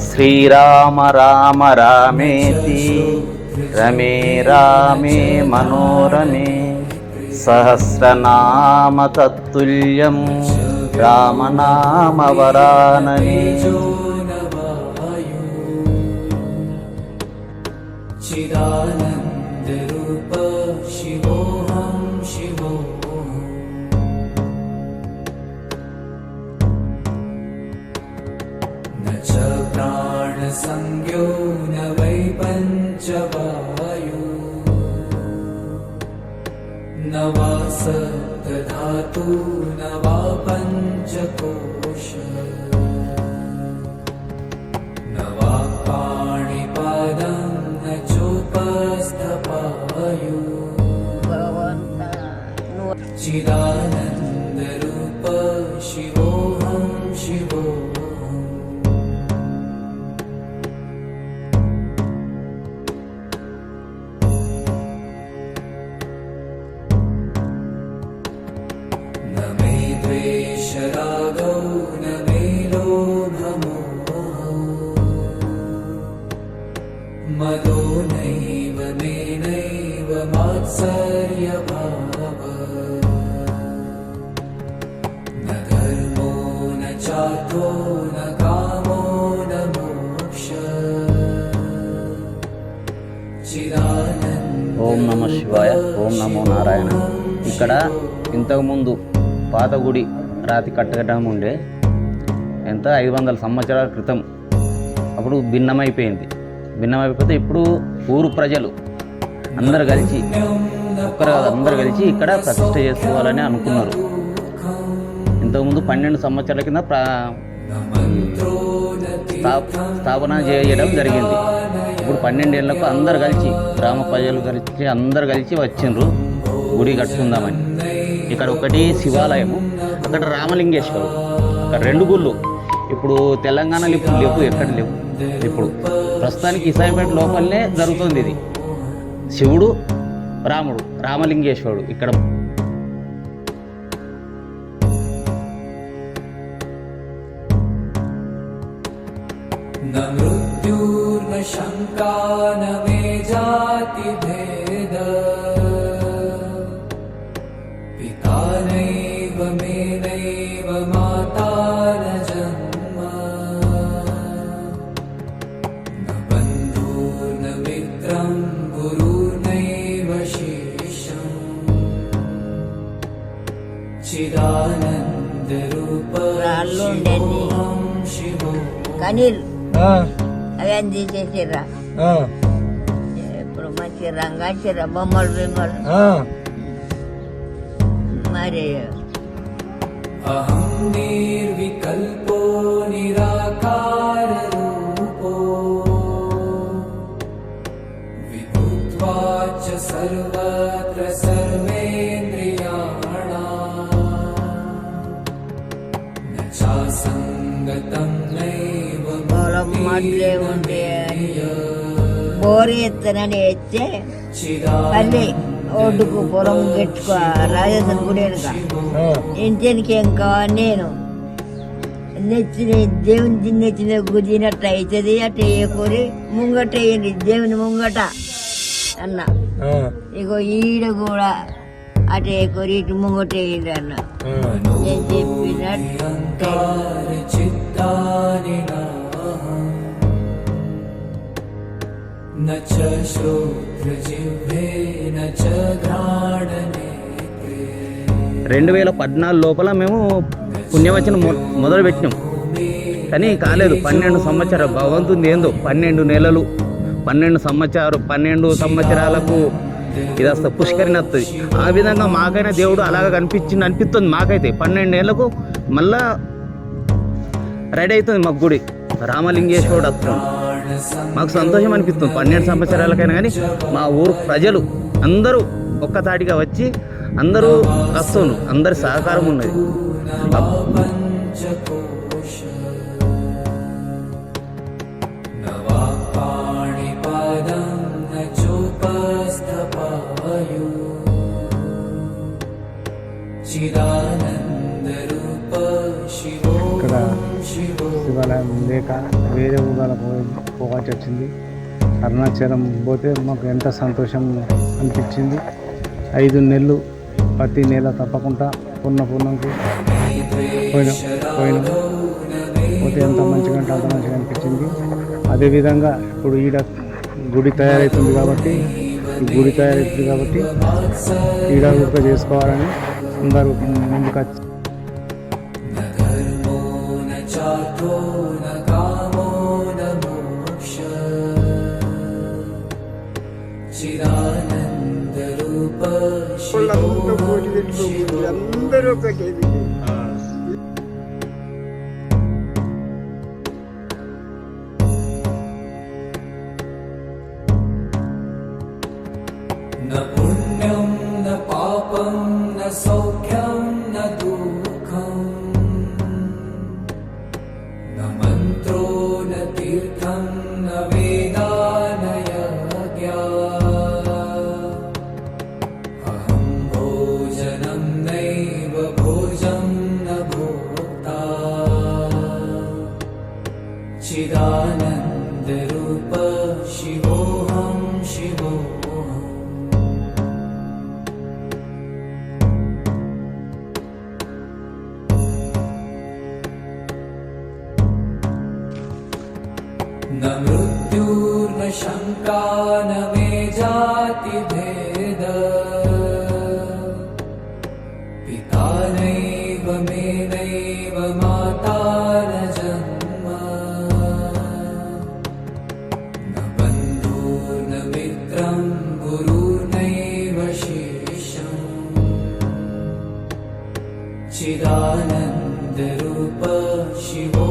శ్రీరామ రామ రామేతి రమే రామే మనోరమే సహస్రనామ తత్తుల్యం రామనామ వరాననే. చిదానంద రూప శివోహం శివోహం. న చ ప్రాణ సంజ్ఞో న వై పంచవాయు న వా సప్తధాతు న వా పంచకోశ న వా పాణిపాదం చోపస్థపాయు. చిదానంద రూప శివోహం శివోహం. న మే ద్వేష రాగౌ న మే లోభమోహౌ మదో నైవ మే నైవ మాత్సర్యభావ. న ధర్మో న చార్థో న కామో న మోక్ష. చిదానంద ఓం నమ శివాయ, ఓం నమో నారాయణ. ఇక్కడ ఇంతకుముందు పాత గుడి రాతి కట్టడం ఉండే, ఎంత 500 సంవత్సరాల క్రితం. అప్పుడు భిన్నమైపోయింది. భిన్నమైపోతే ఇప్పుడు ఊరు ప్రజలు అందరు కలిసి అందరు కలిసి ఇక్కడ ప్రతిష్ఠ చేసుకోవాలని అనుకున్నారు. ఇంతకుముందు 12 సంవత్సరాల కింద స్థాపన చేయడం జరిగింది. ఇప్పుడు 12 ఏళ్లకు అందరు కలిసి గ్రామ ప్రజలు కలిసి అందరు కలిసి వచ్చిండ్రు గుడి కట్టుకుందామని. ఇక్కడ ఒకటి శివాలయము, అక్కడ రామలింగేశ్వరుడు. ఇక్కడ 2 గుళ్ళు ఇప్పుడు తెలంగాణలో ఇప్పుడు లేవు, ఎక్కడ లేవు. ఇప్పుడు ప్రస్తుతానికి ఇసాయిపేట లోపలనే జరుగుతుంది ఇది. శివుడు రాముడు రామలింగేశ్వరుడు ఇక్కడ. న మృత్యుర్న శంకా న మే జాతి భేద. పితా నైవ మే నైవ మాతా న జన్మ. న బంధుర్న మిత్రం గురుర్నైవ శిష్యం. చిదానంద రూప శివోహం శివోహం. కనీలు అవన్నీ తీసేసిర్రా. ఇప్పుడు మంచి రంగాచిర్రా బొమ్మలు బిమ్మలు. మరి అహం నిర్వికల్పో నిరాకార రూపో విభూత్వాచ సర్వత్ర సర్వేంద్రియాణాం. న చాసంగతం నైవ పొలం మడ్లే ఉంటే బోరు ఎత్తనని ఎత్తే పల్లి ఒడ్డుకు పొలం పెట్టుకో రాజేశ్వర గుడి వెనుక ఇంటికి ఇంకా నేను నెచ్చిన దేవుని నెచ్చిన గుద్దినట్టు అవుతుంది. అట్ట వేయకూరి ముంగట వేయండి దేవుని ముంగట అన్న. ఇగో ఈడ కూడా అటు వేయకూరి ఇటు ముంగట వేయండి అన్న. నేను చెప్పినట్టు న చ శ్రోత్రజిహ్వే న చ ఘ్రాణనేత్రే. 2014 లోపల మేము పుణ్యవచనం మొదలు పెట్టినాం, కానీ కాలేదు. 12 సంవత్సరాలు భగవంతుంది ఏందో 12 నెలలు 12 సంవత్సరాలకు ఇది వస్తుంది, పుష్కరిణి వస్తుంది. ఆ విధంగా మాకైనా దేవుడు అలాగ అనిపిస్తుంది మాకైతే. 12 ఏళ్లకు మళ్ళా రెడీ అవుతుంది మాకు గుడి. రామలింగేశ్వరుడు వస్తున్నాడు, మాకు సంతోషం అనిపిస్తుంది. 12 సంవత్సరాలకైనా కానీ మా ఊరు ప్రజలు అందరూ ఒక్కతాటిగా వచ్చి అందరూ వస్తున్నారు, అందరి సహకారం ఉన్నది. చిదానంద లేక వేరే ఊళ్ళలో పోవాల్సి వచ్చింది. అరుణాచలం పోతే మాకు ఎంత సంతోషం అనిపించింది. 5 నెలలు ప్రతి నెల తప్పకుండా పూర్ణంకి పోయినాం. పోతే ఎంత మంచిగా అంటే అంత మంచిగా అనిపించింది. అదేవిధంగా ఇప్పుడు ఈడ గుడి తయారవుతుంది కాబట్టి ఈడ కూడా చేసుకోవాలని అందరూ ముందుకు వచ్చి चार्थो न कामो न मोक्ष चिदानन्दरूप అందరూ ఒకటే न पुण्यं न पापं न सौख्यं न दुःखम् न मन्त्रो न तीर्थं न वेदा न यज्ञा अहं भोजनं नैव भोजं न भोक्ता चिदानन्दरूप शिवोऽहं शिवोऽहम् न मृत्युर्न शङ्का न मे जातिभेद पिता नैव मे नैव माता न जन्म न बन्धुर्न मित्रं गुरुर्नैव शिष्यम् चिदानन्दरूप शिवो